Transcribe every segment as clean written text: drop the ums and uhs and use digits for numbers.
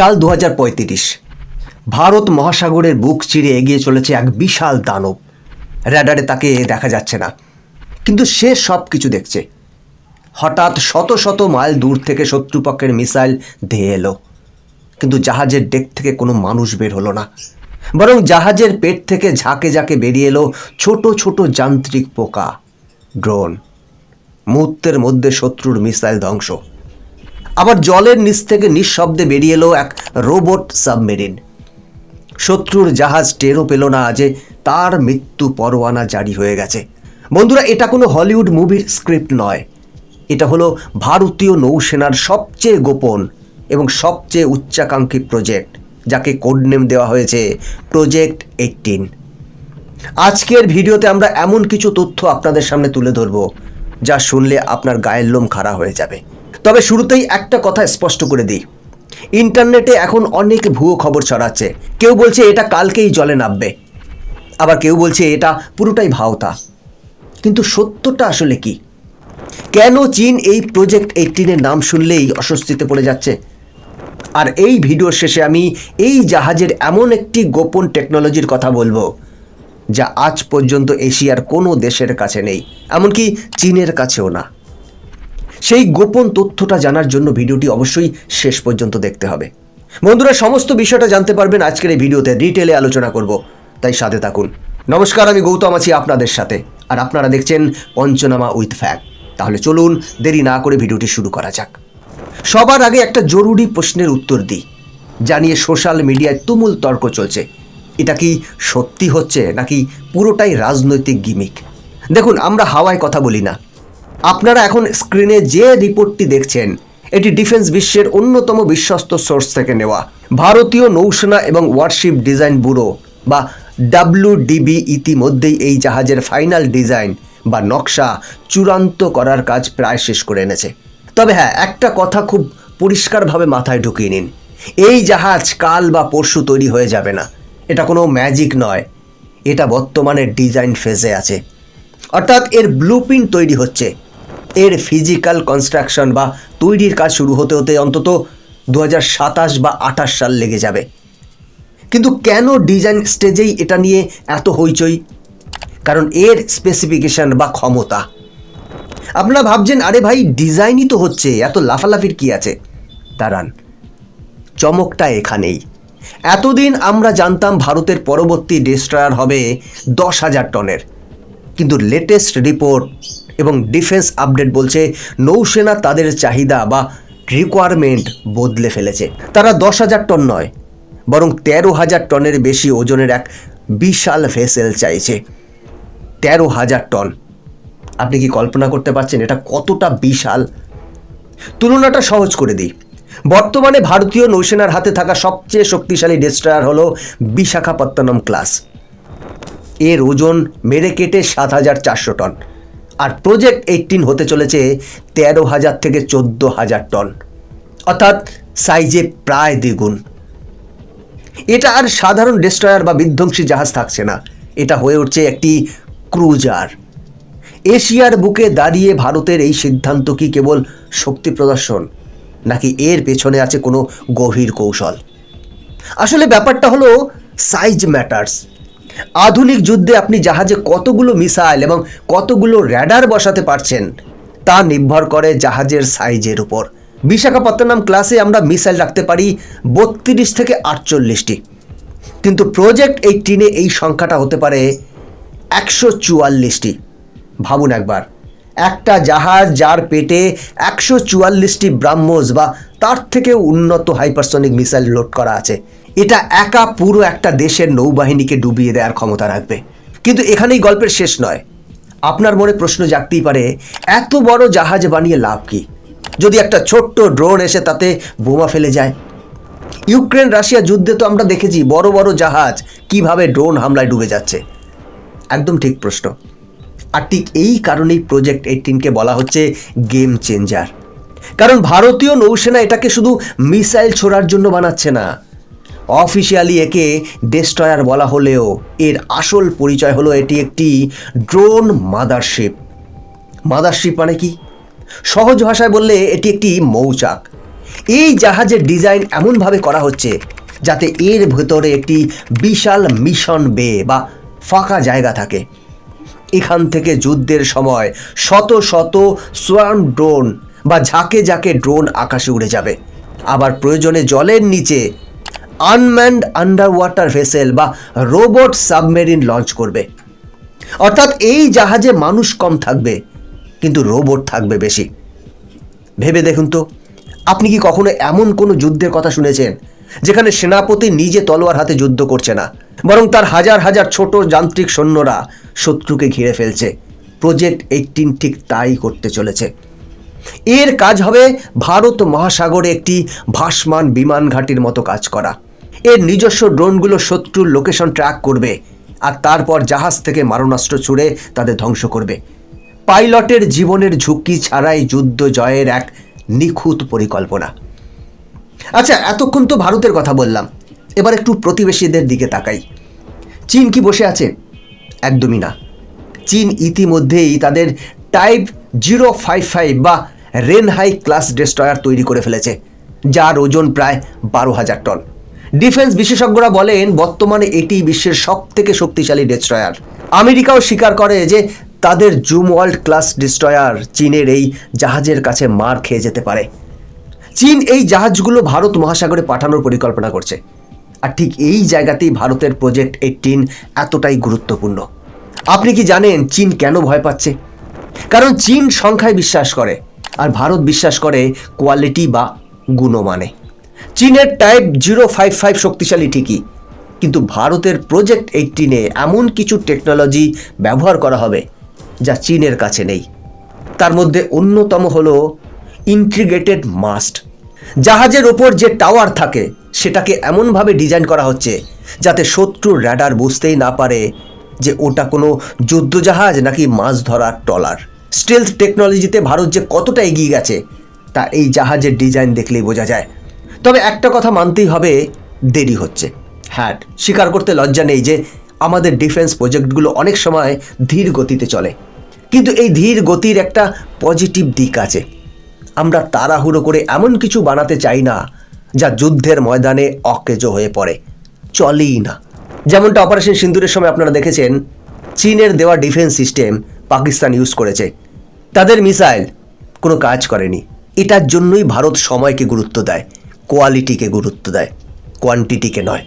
সাল 2035। ভারত মহাসাগরের বুক চিরে এগিয়ে চলেছে এক বিশাল দানব। র্যাডারে তাকে দেখা যাচ্ছে না, কিন্তু সে সব কিছু দেখছে। হঠাৎ শত শত মাইল দূর থেকে শত্রুপক্ষের মিসাইল ধেয়ে এলো, কিন্তু জাহাজের ডেক থেকে কোনো মানুষ বের হলো না, বরং জাহাজের পেট থেকে ঝাঁকে ঝাঁকে বেরিয়ে এলো ছোট ছোট যান্ত্রিক পোকা, ড্রোন। মুহূর্তের মধ্যে শত্রুর মিসাইল ধ্বংস। আবার জলের নিচ থেকে নিঃশব্দে বেরিয়ে এলো এক রোবট সাবমেরিন। শত্রুর জাহাজ টেরও পেল না যে তার মৃত্যু পরোয়ানা জারি হয়ে গেছে। বন্ধুরা, এটা কোনো হলিউড মুভির স্ক্রিপ্ট নয়, এটা হলো ভারতীয় নৌসেনার সবচেয়ে গোপন এবং সবচেয়ে উচ্চাকাঙ্ক্ষী প্রজেক্ট, যাকে কোড নেম দেওয়া হয়েছে প্রজেক্ট 18। আজকের ভিডিওতে আমরা এমন কিছু তথ্য আপনাদের সামনে তুলে ধরব যা শুনলে আপনার গায়ের লোম খাড়া হয়ে যাবে। তবে শুরুতেই একটা কথা স্পষ্ট করে দিই, ইন্টারনেটে এখন অনেক ভুয়ো খবর ছড়াচ্ছে। কেউ বলছে এটা কালকেই জলে নামবে, আবার কেউ বলছে এটা পুরোটাই ভাওতা। কিন্তু সত্যটা আসলে কি? কেন চীন এই প্রজেক্ট 18-এর নাম শুনলেই অস্বস্তিতে পড়ে যাচ্ছে? আর এই ভিডিওর শেষে আমি এই জাহাজের এমন একটি গোপন টেকনোলজির কথা বলবো যা আজ পর্যন্ত এশিয়ার কোনো দেশের কাছে নেই, এমনকি চীনের কাছেও না। সেই গোপন তথ্যটা জানার জন্য ভিডিওটি অবশ্যই শেষ পর্যন্ত দেখতে হবে। বন্ধুরা, সমস্ত বিষয়টা জানতে পারবেন আজকের এই ভিডিওতে, ডিটেলে আলোচনা করব, তাই সাথে থাকুন। নমস্কার, আমি গৌতম আছি আপনাদের সাথে, আর আপনারা দেখছেন পঞ্চনামা উইথ ফ্যাক্ট। তাহলে চলুন দেরি না করে ভিডিওটি শুরু করা যাক। সবার আগে একটা জরুরি প্রশ্নের উত্তর দিই, জানিয়ে সোশ্যাল মিডিয়ায় তুমুল তর্ক চলছে। এটা কি সত্যি হচ্ছে নাকি পুরোটাই রাজনৈতিক গিমিক? দেখুন, আমরা হাওয়ায় কথা বলি না। আপনারা এখন স্ক্রিনে যে রিপোর্টটি দেখছেন, এটি ডিফেন্স বিশ্বের অন্যতম বিশ্বস্ত সোর্স থেকে নেওয়া। ভারতীয় নৌসেনা এবং ওয়ারশিপ ডিজাইন ব্যুরো বা WDB ইতিমধ্যেই এই জাহাজের ফাইনাল ডিজাইন বা নকশা চূড়ান্ত করার কাজ প্রায় শেষ করে এনেছে। তবে হ্যাঁ, একটা কথা খুব পরিষ্কারভাবে মাথায় ঢুকিয়ে নিন, এই জাহাজ কাল বা পরশু তৈরি হয়ে যাবে না। এটা কোনো ম্যাজিক নয়, এটা বর্তমানে ডিজাইন ফেজে আছে। অর্থাৎ এর ব্লুপ্রিন্ট তৈরি হচ্ছে, এর ফিজিক্যাল কনস্ট্রাকশন বা তৈরির কাজ শুরু হতে হতে অন্তত 2027 বা 28 সাল লেগে যাবে। কিন্তু কেন ডিজাইন স্টেজেই এটা নিয়ে এত হইচই? কারণ এর স্পেসিফিকেশন বা ক্ষমতা। আপনারা ভাবছেন, আরে ভাই ডিজাইনই তো হচ্ছে, এত লাফালাফির কি আছে? দাঁড়ান, চমকটা এখানেই। এতদিন আমরা জানতাম ভারতের পরবর্তী ডেস্ট্রয়ার হবে 10,000 টনের, কিন্তু লেটেস্ট রিপোর্ট এবং ডিফেন্স আপডেট বলছে নৌসেনা তাদের চাহিদা বা রিকোয়ারমেন্ট বদলে ফেলেছে। তারা 10,000 টন নয়, বরং 13,000 টনের বেশি ওজনের এক বিশাল ভেসেল চাইছে। 13,000 টন! আপনি কি কল্পনা করতে পারছেন এটা কতটা বিশাল? তুলনাটা সহজ করে দিই। বর্তমানে ভারতীয় নৌসেনার হাতে থাকা সবচেয়ে শক্তিশালী ডেস্ট্রয়ার হলো বিশাখাপত্তনম ক্লাস। এর ওজন মেরে কেটে 7,400 টন, আর প্রজেক্ট 18 হতে চলেছে 13,000 থেকে 14,000 টন, অর্থাৎ সাইজে প্রায় দ্বিগুণ। এটা আর সাধারণ ডেস্ট্রয়ার বা বিধ্বংসী জাহাজ থাকছে না, এটা হয়ে উঠছে একটি ক্রুজার। এশিয়ার বুকে দাঁড়িয়ে ভারতের এই সিদ্ধান্ত কি কেবল শক্তি প্রদর্শন, নাকি এর পেছনে আছে কোনো গভীর কৌশল? আসলে ব্যাপারটা হলো সাইজ ম্যাটার্স। আধুনিক যুদ্ধে আপনি জাহাজে কতগুলো মিসাইল এবং কতগুলো র্যাডার বসাতে পারছেন তা নির্ভর করে জাহাজের সাইজের উপর। বিশাখাপত্তনম ক্লাসে আমরা মিসাইল রাখতে পারি 32 থেকে 48টি, কিন্তু প্রজেক্ট 18-এ এই সংখ্যাটা হতে পারে 144টি। ভাবুন একবার, একটা জাহাজ যার পেটে 144টি ব্রাহ্মোস বা তার থেকে উন্নত হাইপারসনিক মিসাইল লোড করা আছে, এটা একা পুরো একটা দেশের নৌবাহিনীকে ডুবিয়ে দেওয়ার ক্ষমতা রাখবে। কিন্তু এখানেই গল্পের শেষ নয়। আপনার মনে প্রশ্ন জাগতেই পারে, এত বড় জাহাজ বানিয়ে লাভ কি যদি একটা ছোট্ট ড্রোন এসে তাতে বোমা ফেলে যায়? ইউক্রেন রাশিয়া যুদ্ধে তো আমরা দেখেছি বড় বড় জাহাজ কিভাবে ড্রোন হামলায় ডুবে যাচ্ছে। একদম ঠিক প্রশ্ন। আর ঠিক এই কারণেই প্রজেক্ট 18-কে বলা হচ্ছে গেম চেঞ্জার। কারণ ভারতীয় নৌসেনা এটাকে শুধু মিসাইল ছোড়ার জন্য বানাচ্ছে না। অফিসিয়ালি একে ডেস্ট্রয়ার বলা হলেও এর আসল পরিচয় হলো এটি একটি ড্রোন মাদারশিপ। মাদারশিপ মানে কি? সহজ ভাষায় বললে এটি একটি মৌচাক। এই জাহাজের ডিজাইন এমনভাবে করা হচ্ছে যাতে এর ভেতরে একটি বিশাল মিশন বে বা ফাঁকা জায়গা থাকে। এখান থেকে যুদ্ধের সময় শত শত সোয়ার্ম ড্রোন বা ঝাঁকে ঝাঁকে ড্রোন আকাশে উড়ে যাবে। আবার প্রয়োজনে জলের নিচে আনম্যান্ড আন্ডার ওয়াটার ভেসেল বা রোবট সাবমেরিন লঞ্চ করবে। অর্থাৎ এই জাহাজে মানুষ কম থাকবে, কিন্তু রোবট থাকবে বেশি। ভেবে দেখুন তো, আপনি কি কখনো এমন কোনো যুদ্ধের কথা শুনেছেন যেখানে সেনাপতি নিজে তলোয়ার হাতে যুদ্ধ করছে না, বরং তার হাজার হাজার ছোট যান্ত্রিক সৈন্যরা শত্রুকে ঘিরে ফেলছে? প্রজেক্ট 18 ঠিক তাই করতে চলেছে। এর কাজ হবে ভারত মহাসাগরে একটি ভাসমান বিমান ঘাঁটির মতো কাজ করা। এর নিজস্ব ড্রোনগুলো শত্রুর লোকেশন ট্র্যাক করবে আর তারপর জাহাজ থেকে মারণাস্ত্র ছুড়ে তাদের ধ্বংস করবে। পাইলটের জীবনের ঝুঁকি ছাড়াই যুদ্ধ জয়ের এক নিখুঁত পরিকল্পনা। আচ্ছা, এতক্ষণ তো ভারতের কথা বললাম, এবার একটু প্রতিবেশীদের দিকে তাকাই। চীন কি বসে আছে? একদমই না। চীন ইতিমধ্যেই তাদের টাইপ 055 বা রেনহাই ক্লাস ডেস্ট্রয়ার তৈরি করে ফেলেছে, যার ওজন প্রায় 12,000 টন। ডিফেন্স বিশেষজ্ঞরা বলেন বর্তমানে এটি বিশ্বের সবথেকে শক্তিশালী ডেস্ট্রয়ার। আমেরিকাও স্বীকার করে যে তাদের জুমওয়াল্ড ক্লাস ডেস্ট্রয়ার চীনের এই জাহাজের কাছে মার খেয়ে যেতে পারে। চীন এই জাহাজগুলো ভারত মহাসাগরে পাঠানোর পরিকল্পনা করছে। আর ঠিক এই জায়গাতেই ভারতের প্রজেক্ট 18 এতটাই গুরুত্বপূর্ণ। আপনি কি জানেন চীন কেন ভয় পাচ্ছে? কারণ চীন সংখ্যায় বিশ্বাস করে আর ভারত বিশ্বাস করে কোয়ালিটি বা গুণমানে। চীনের টাইপ 055 শক্তিশালী ঠিকই, কিন্তু ভারতের প্রজেক্ট 18-এ এমন কিছু টেকনোলজি ব্যবহার করা হবে যা চীনের কাছে নেই। তার মধ্যে অন্যতম হলো ইন্টিগ্রেটেড মাস্ট। জাহাজের ওপর যে টাওয়ার থাকে সেটাকে এমনভাবে ডিজাইন করা হচ্ছে যাতে শত্রুর র্যাডার বুঝতেই না পারে যে ওটা কোনো যুদ্ধজাহাজ নাকি মাছ ধরার ট্রলার। স্টেলথ টেকনোলজিতে ভারত যে কতটা এগিয়ে গেছে তা এই জাহাজের ডিজাইন দেখলেই বোঝা যায়। তবে একটা কথা মানতেই হবে, দেরি হচ্ছে। হ্যাঁ, স্বীকার করতে লজ্জা নেই যে আমাদের ডিফেন্স প্রজেক্টগুলো অনেক সময় ধীর গতিতে চলে, কিন্তু এই ধীর গতির একটা পজিটিভ দিক আছে। আমরা তাড়াহুড়ো করে এমন কিছু বানাতে চাই না যা যুদ্ধের ময়দানে অকেজো হয়ে পড়ে, চলেই না। যেমনটা অপারেশন সিন্দুরের সময় আপনারা দেখেছেন, চীনের দেওয়া ডিফেন্স সিস্টেম পাকিস্তান ইউজ করেছে, তাদের মিসাইল কোনো কাজ করেনি। এটার জন্যই ভারত সময়কে গুরুত্ব দেয়, কোয়ালিটিকে গুরুত্ব দেয়, কোয়ান্টিটিকে নয়।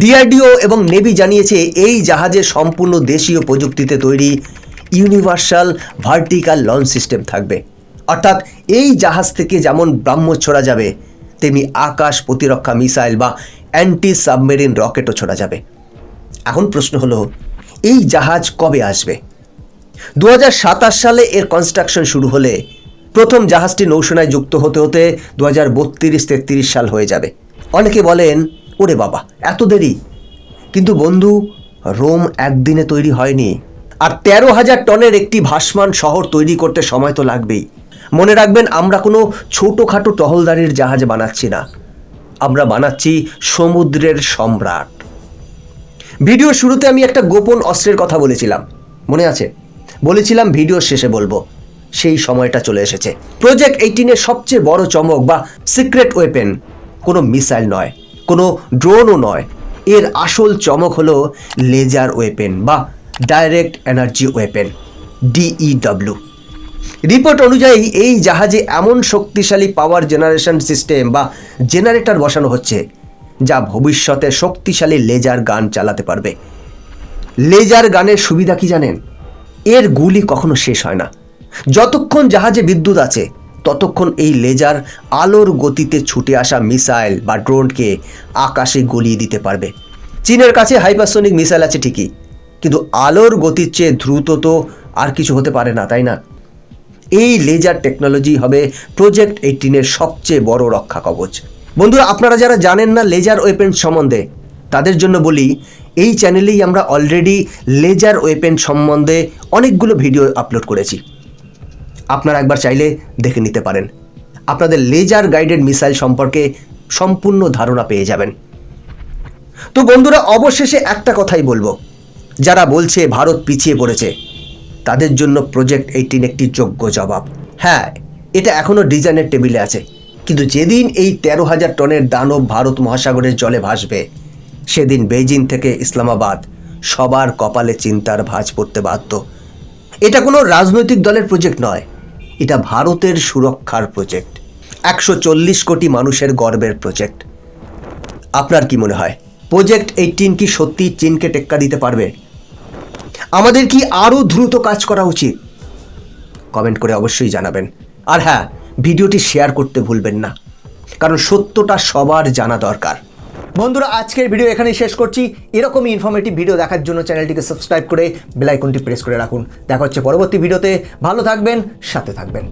ডিআরডিও এবং নেভি জানিয়েছে এই জাহাজে সম্পূর্ণ দেশীয় প্রযুক্তিতে তৈরি ইউনিভার্সাল ভার্টিক্যাল লঞ্চ সিস্টেম থাকবে। অর্থাৎ এই জাহাজ থেকে যেমন ব্রাহ্মস ছোড়া যাবে, তেমনি আকাশ প্রতিরক্ষা মিসাইল বা অ্যান্টি সাবমেরিন রকেটও ছোড়া যাবে। এখন প্রশ্ন হলো, এই জাহাজ কবে আসবে? 2027 সালে এর কনস্ট্রাকশন শুরু হলে প্রথম জাহাজটি নৌসেনায় যুক্ত হতে হতে 2032-33 সাল হয়ে যাবে। অনেকে বলেন, ওরে বাবা, এত দেরি। কিন্তু বন্ধু, রোম একদিনে তৈরি হয়নি, আর 13,000 টনের একটি ভাসমান শহর তৈরি করতে সময় তো লাগবেই। মনে রাখবেন, আমরা কোনো ছোটোখাটো টহলদারির জাহাজ বানাচ্ছি না, আমরা বানাচ্ছি সমুদ্রের সম্রাট। ভিডিও শুরুতে আমি একটা গোপন অস্ত্রের কথা বলেছিলাম, মনে আছে? বলেছিলাম ভিডিওর শেষে বলবো। সেই সময়টা চলে এসেছে। প্রজেক্ট 18-এর সবচেয়ে বড় চমক বা সিক্রেট ওয়েপেন কোনো মিসাইল নয়, কোনো ড্রোনও নয়। এর আসল চমক হলো লেজার ওয়েপেন বা direct energy weapon, DEW। Report অনুযায়ী এই জাহাজে এমন শক্তিশালী পাওয়ার জেনারেশন সিস্টেম বা জেনারেটর বসানো হচ্ছে যা ভবিষ্যতে শক্তিশালী লেজার গান চালাতে পারবে। লেজার গানের সুবিধা কি জানেন? এর গুলি কখনো শেষ হয় না। যতক্ষণ জাহাজে বিদ্যুৎ আছে ততক্ষণ এই লেজার আলোর গতিতে ছুটে আসা মিসাইল বা ড্রোনকে আকাশে গলিয়ে দিতে পারবে। চীনের কাছে হাইপারসোনিক মিসাইল আছে ঠিকই, কিন্তু আলোর গতির চেয়ে দ্রুত তো আর কিছু হতে পারে না, তাই না? এই লেজার টেকনোলজি হবে প্রজেক্ট 18-এর সবচেয়ে বড় রক্ষা কবচ। বন্ধুরা, আপনারা যারা জানেন না লেজার ওয়েপেন সম্বন্ধে, তাদের জন্য বলি, এই চ্যানেলেই আমরা অলরেডি লেজার ওয়েপেন সম্বন্ধে অনেকগুলো ভিডিও আপলোড করেছি। আপনারা একবার চাইলে দেখে নিতে পারেন। আপনাদের লেজার গাইডেড মিসাইল সম্পর্কে সম্পূর্ণ ধারণা পেয়ে যাবেন। তো বন্ধুরা, অবশেষে একটা কথাই বলবো, যারা বলছে ভারত পিছিয়ে পড়েছে, তাদের জন্য প্রজেক্ট 18 একটি যোগ্য জবাব। হ্যাঁ, এটা এখনও ডিজাইনের টেবিলে আছে, কিন্তু যেদিন এই 13,000 টনের দানব ভারত মহাসাগরের জলে ভাসবে, সেদিন বেইজিং থেকে ইসলামাবাদ সবার কপালে চিন্তার ভাঁজ পড়তে বাধ্য। এটা কোনো রাজনৈতিক দলের প্রজেক্ট নয়, এটা ভারতের সুরক্ষার প্রজেক্ট, 140 কোটি মানুষের গর্বের প্রজেক্ট। আপনার কি মনে হয়, প্রজেক্ট 18 কি সত্যি চীনকে টেক্কা দিতে পারবে? আমাদের কি আরও দ্রুত কাজ করা উচিত? কমেন্ট করে অবশ্যই জানাবেন। আর হ্যাঁ, ভিডিওটি শেয়ার করতে ভুলবেন না, কারণ সত্যটা সবার জানা দরকার। বন্ধুরা, আজকের ভিডিও এখানেই শেষ করছি। এরকমই ইনফরমেটিভ ভিডিও দেখার জন্য চ্যানেলটিকে সাবস্ক্রাইব করে বেল আইকনটি প্রেস করে রাখুন। দেখা হচ্ছে পরবর্তী ভিডিওতে। ভালো থাকবেন, সাথে থাকবেন।